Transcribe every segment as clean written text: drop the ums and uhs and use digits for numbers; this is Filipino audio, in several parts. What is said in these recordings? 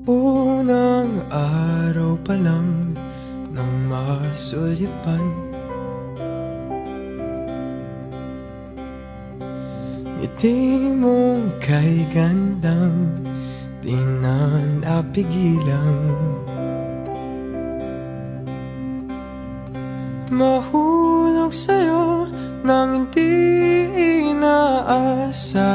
Unang araw pa lang nang masulyapan, ngiti mong kay gandang di na napigilan. Mahulog sa'yo nang hindi inaasahan.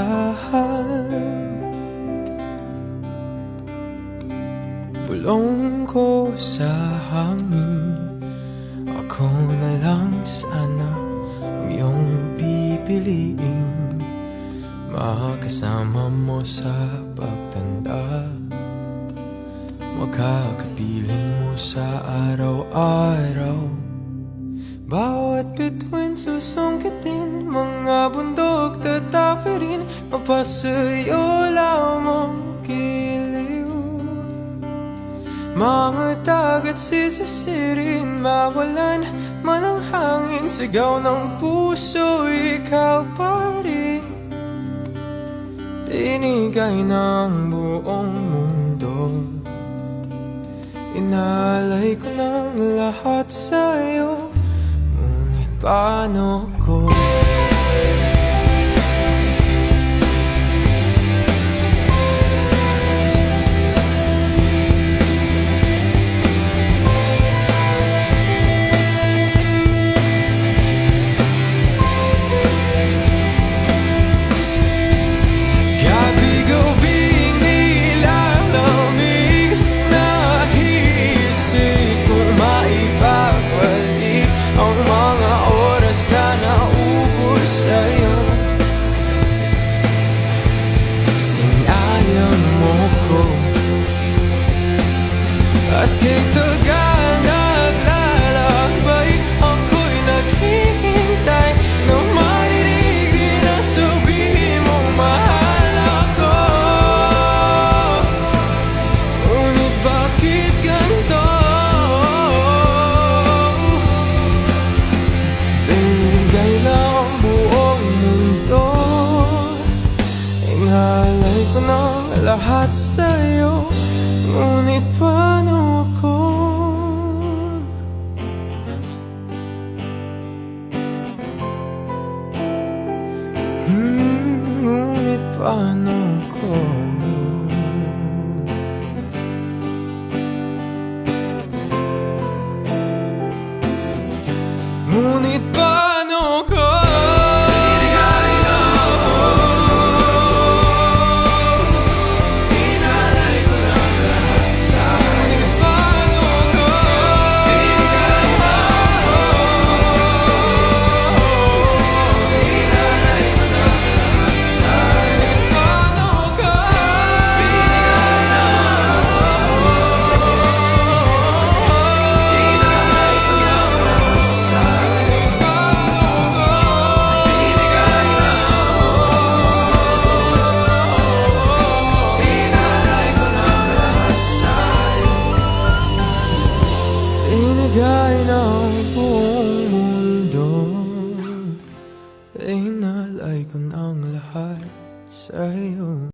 Bulong ko sa hangin, ako na lang sana ang iyong pipiliin. Makasama mo sa pagtanda, makakapiling mo sa araw-araw. Bawat bituin susungkitin, mga bundok tatapirin, mapasayo lamang giliw. Mga dagat sisisirin, mawalan man ang hangin, sigaw ng puso, ikaw pa rin. Binigay ng buong mundo, inalay ko ng lahat sa'yo, ngunit paano ko? At kay tagal naglalakbay, ako'y naghihintay na marinig din ang sabihin mong mahal ako. Ngunit bakit ganito? Binigay na ang buong mundo, inalay ko na lahat sa'yo, ngunit paano ko? Ngunit paano ko? Ngunit paano ko? Binigay ng buong mundo, inalay ko ng lahat sa'yo.